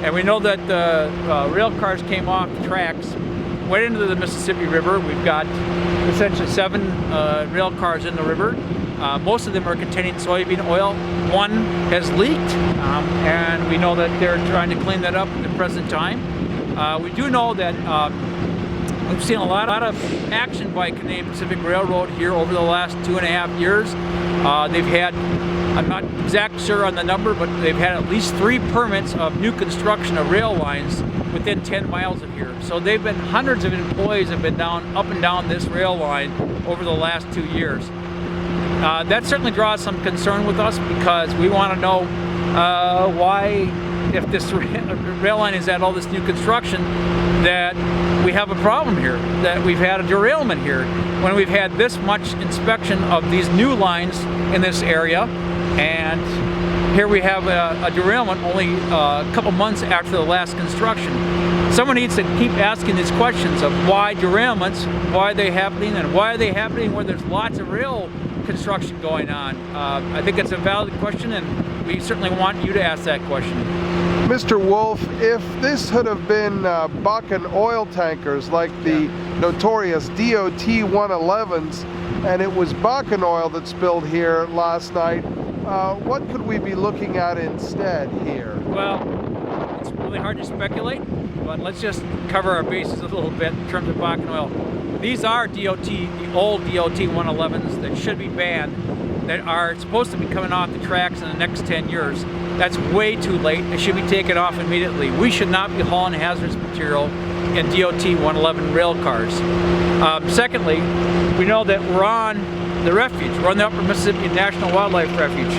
And we know that rail cars came off the tracks, went into the Mississippi River. We've got essentially 7 rail cars in the river. Most of them are containing soybean oil. One has leaked, and we know that they're trying to clean that up at the present time. We do know that we've seen a lot of action by Canadian Pacific Railroad here over the last 2.5 years. They've had, I'm not exactly sure on the number, but they've had at least 3 permits of new construction of rail lines within 10 miles of here. So they've been, hundreds of employees have been up and down this rail line over the last 2 years. That certainly draws some concern with us, because we want to know why, if this rail line is at all this new construction, that we have a problem here, that we've had a derailment here, when we've had this much inspection of these new lines in this area, and here we have a derailment only a couple months after the last construction. Someone needs to keep asking these questions of why derailments, why are they happening, and why are they happening where there's lots of rail construction going on. I think it's a valid question, and we certainly want you to ask that question. Mr. Wolf, if this had have been Bakken oil tankers like the notorious DOT 111s, and it was Bakken oil that spilled here last night, what could we be looking at instead here? Well, it's really hard to speculate, but let's just cover our bases a little bit in terms of Bakken oil. These are DOT, the old DOT 111s that should be banned, that are supposed to be coming off the tracks in the next 10 years. That's way too late. They should be taken off immediately. We should not be hauling hazardous material in DOT 111 rail cars. Secondly, we know that we're on the Refuge. We're on the Upper Mississippi National Wildlife Refuge.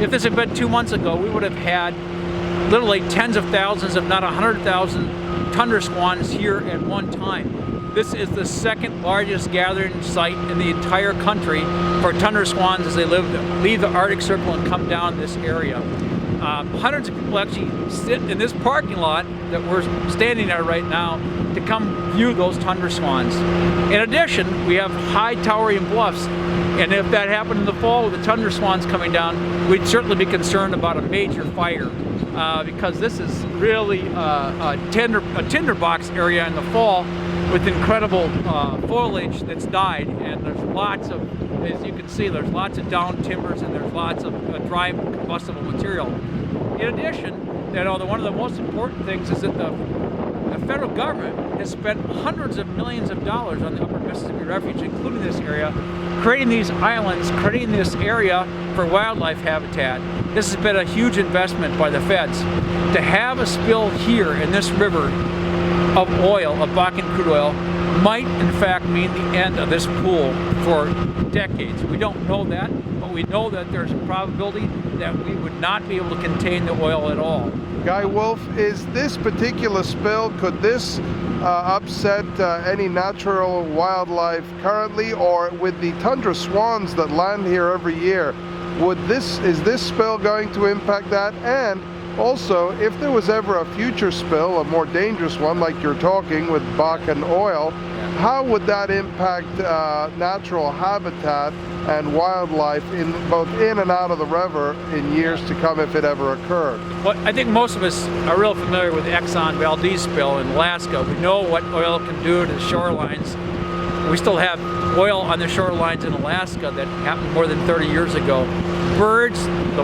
If this had been 2 months ago, we would have had literally tens of thousands, if not 100,000 tundra swans here at one time. This is the second largest gathering site in the entire country for tundra swans as they leave the Arctic Circle and come down this area. Hundreds of people actually sit in this parking lot that we're standing at right now to come view those tundra swans. In addition, we have high towering bluffs, and if that happened in the fall with the tundra swans coming down, we'd certainly be concerned about a major fire, because this is really a tinderbox area in the fall with incredible foliage that's died, and there's lots of, as you can see, there's lots of down timbers, and there's lots of dry combustible material. In addition, one of the most important things is that the federal government has spent hundreds of millions of dollars on the Upper Mississippi Refuge, including this area, creating these islands, creating this area for wildlife habitat. This has been a huge investment by the feds. To have a spill here in this river of oil, of Bakken crude oil, might in fact mean the end of this pool for decades. We don't know that, but we know that there's a probability that we would not be able to contain the oil at all. Guy Wolf, is this particular spill, could this upset any natural wildlife currently, or with the tundra swans that land here every year, is this spill going to impact that? And also, if there was ever a future spill, a more dangerous one like you're talking with Bakken oil, how would that impact natural habitat and wildlife both in and out of the river in years to come if it ever occurred? Well, I think most of us are real familiar with the Exxon Valdez spill in Alaska. We know what oil can do to the shorelines. We still have oil on the shorelines in Alaska that happened more than 30 years ago. Birds, the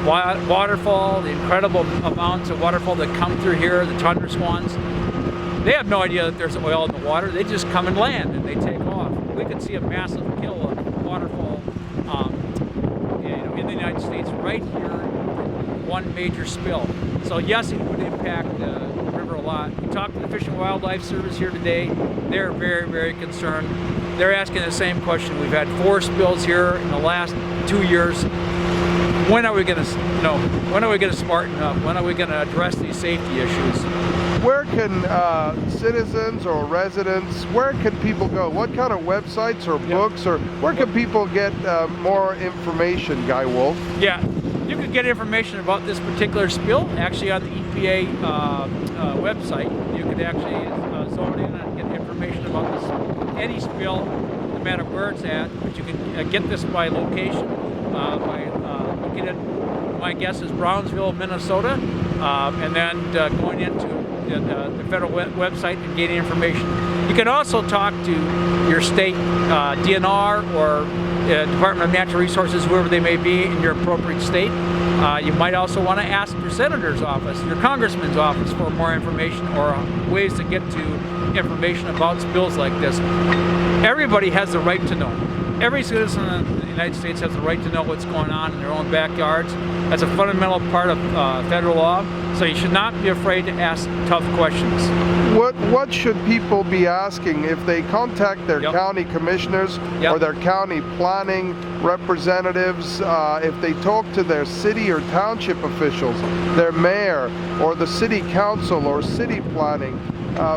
waterfall, the incredible amounts of waterfall that come through here, the tundra swans, they have no idea that there's oil in the water. They just come and land and they take off. We can see a massive kill of waterfall in the United States right here from one major spill. So yes, it would impact the river a lot. We talked to the Fish and Wildlife Service here today. They're very, very concerned. They're asking the same question. We've had 4 spills here in the last 2 years. When are we going to, when are we going to smarten up? When are we going to address these safety issues? Where can citizens or residents, where can people go? What kind of websites or books, or where can people get more information, Guy Wolf? Yeah, you can get information about this particular spill actually on the EPA website. You can actually zone in and get information about this, any spill, no matter where it's at, but you can get this by location, by looking at, my guess is Brownsville, Minnesota, and then going into the federal website and gain information. You can also talk to your state DNR or Department of Natural Resources, whoever they may be in your appropriate state. You might also want to ask your senator's office, your congressman's office for more information or ways to get to information about spills like this. Everybody has the right to know. Every citizen in the United States has the right to know what's going on in their own backyards. That's a fundamental part of federal law, so you should not be afraid to ask tough questions. What should people be asking if they contact their county commissioners or their county planning representatives, if they talk to their city or township officials, their mayor or the city council or city planning,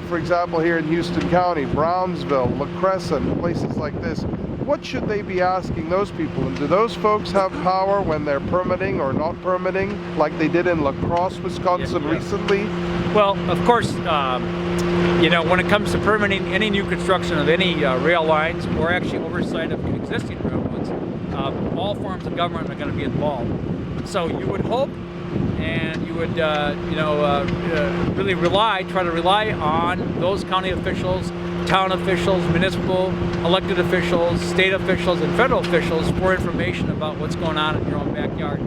for example here in Houston County, Brownsville, La Crescent, places like this? What should they be asking those people? And do those folks have power when they're permitting or not permitting, like they did in La Crosse, Wisconsin recently? Well, of course, you know, when it comes to permitting any new construction of any rail lines or actually oversight of existing railroads, all forms of government are going to be involved. So you would hope and you would, really try to rely on those county officials, town officials, municipal elected officials, state officials, and federal officials for information about what's going on in your own backyard.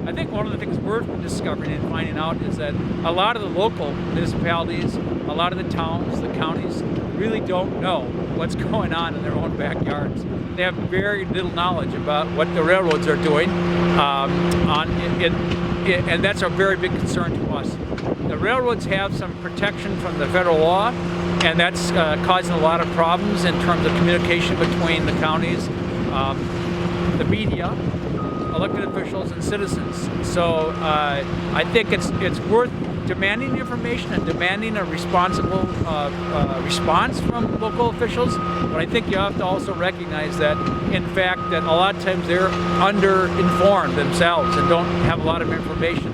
I think one of the things we're discovering and finding out is that a lot of the local municipalities, a lot of the towns, the counties, really don't know what's going on in their own backyards. They have very little knowledge about what the railroads are doing, and that's a very big concern to us. The railroads have some protection from the federal law, and that's causing a lot of problems in terms of communication between the counties, the media, elected officials, and citizens. So I think it's worth demanding information and demanding a responsible response from local officials. But I think you have to also recognize that, in fact, that a lot of times they're under-informed themselves and don't have a lot of information.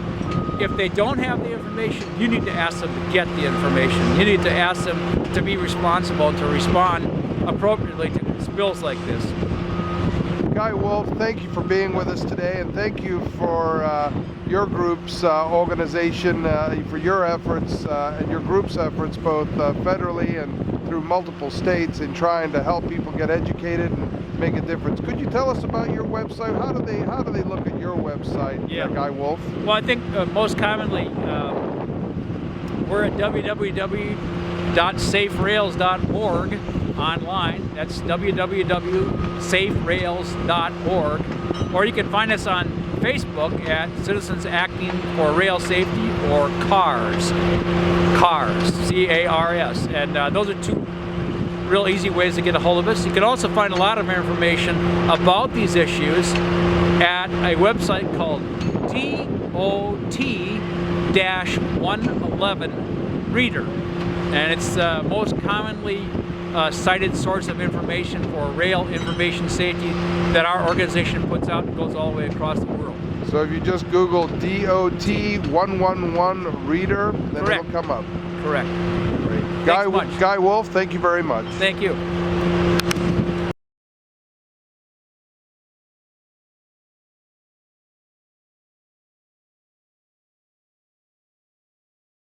If they don't have the information, you need to ask them to get the information. You need to ask them to be responsible, to respond appropriately to spills like this. Guy Wolf, thank you for being with us today, and thank you for your group's organization, for your efforts and your group's efforts, both federally and through multiple states, in trying to help people get educated and make a difference. Could you tell us about your website? How do they look at your website, Guy Wolf? Well, I think most commonly we're at www.saferails.org online. That's www.saferails.org. Or you can find us on Facebook at Citizens Acting for Rail Safety, or CARS. CARS, C-A-R-S. And those are two real easy ways to get a hold of us. You can also find a lot of information about these issues at a website called DOT-111 Reader. And it's the most commonly cited source of information for rail information safety that our organization puts out and goes all the way across the world. So if you just Google DOT-111 Reader, then it'll come up. Correct. Great. Guy Wolf, thank you very much. Thank you.